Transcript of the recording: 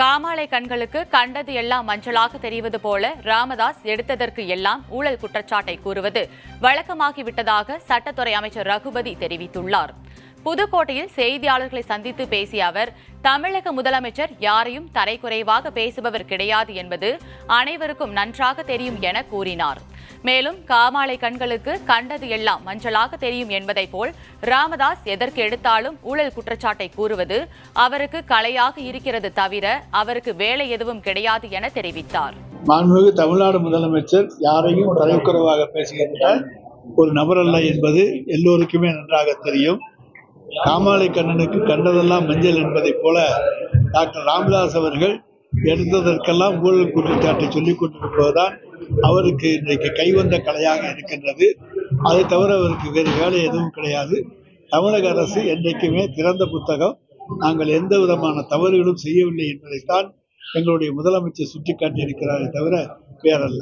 காமாலை கண்களுக்கு கண்டது எல்லாம் மஞ்சளாக தெரிவது போல ராமதாஸ் எடுத்ததற்கு எல்லாம் ஊழல் குற்றச்சாட்டை கூறுவது வழக்கமாகிவிட்டதாக சட்டத்துறை அமைச்சர் ரகுபதி தெரிவித்துள்ளார். புதுக்கோட்டையில் செய்தியாளர்களை சந்தித்து பேசிய அவர், தமிழக முதலமைச்சர் யாரையும் தரைக்குறைவாக பேசுபவர் கிடையாது என்பது அனைவருக்கும் நன்றாக தெரியும் என கூறினார். மேலும் காமாலை கண்களுக்கு கண்டது எல்லாம் மஞ்சளாக தெரியும் என்பதை போல் ராமதாஸ் எதற்கு எடுத்தாலும் ஊழல் குற்றச்சாட்டை கூறுவது அவருக்கு கலையாக இருக்கிறது தவிர அவருக்கு வேலை எதுவும் கிடையாது என தெரிவித்தார். மாண்புமிகு தமிழ்நாடு முதலமைச்சர் யாரையும் தரைக்குறைவாக பேசுகின்ற ஒரு நபர் அல்ல என்பது எல்லோருக்குமே நன்றாக தெரியும். காமாலை கண்ணனுக்கு கண்டதெல்லாம் மஞ்சள் என்பதைப் போல டாக்டர் ராமதாஸ் அவர்கள் எடுத்ததற்கெல்லாம் ஊழல் குற்றச்சாட்டை சொல்லிக் கொண்டிருப்பதுதான் அவருக்கு இன்றைக்கு கைவந்த கலையாக இருக்கின்றது. அதை தவிர அவருக்கு வேறு வேலை எதுவும் கிடையாது. தமிழக அரசு என்றைக்குமே திறந்த புத்தகம், நாங்கள் எந்த விதமான தவறுகளும் செய்யவில்லை என்பதைத்தான் எங்களுடைய முதலமைச்சர் சுட்டிக்காட்டி இருக்கிறாரே தவிர வேறல்ல.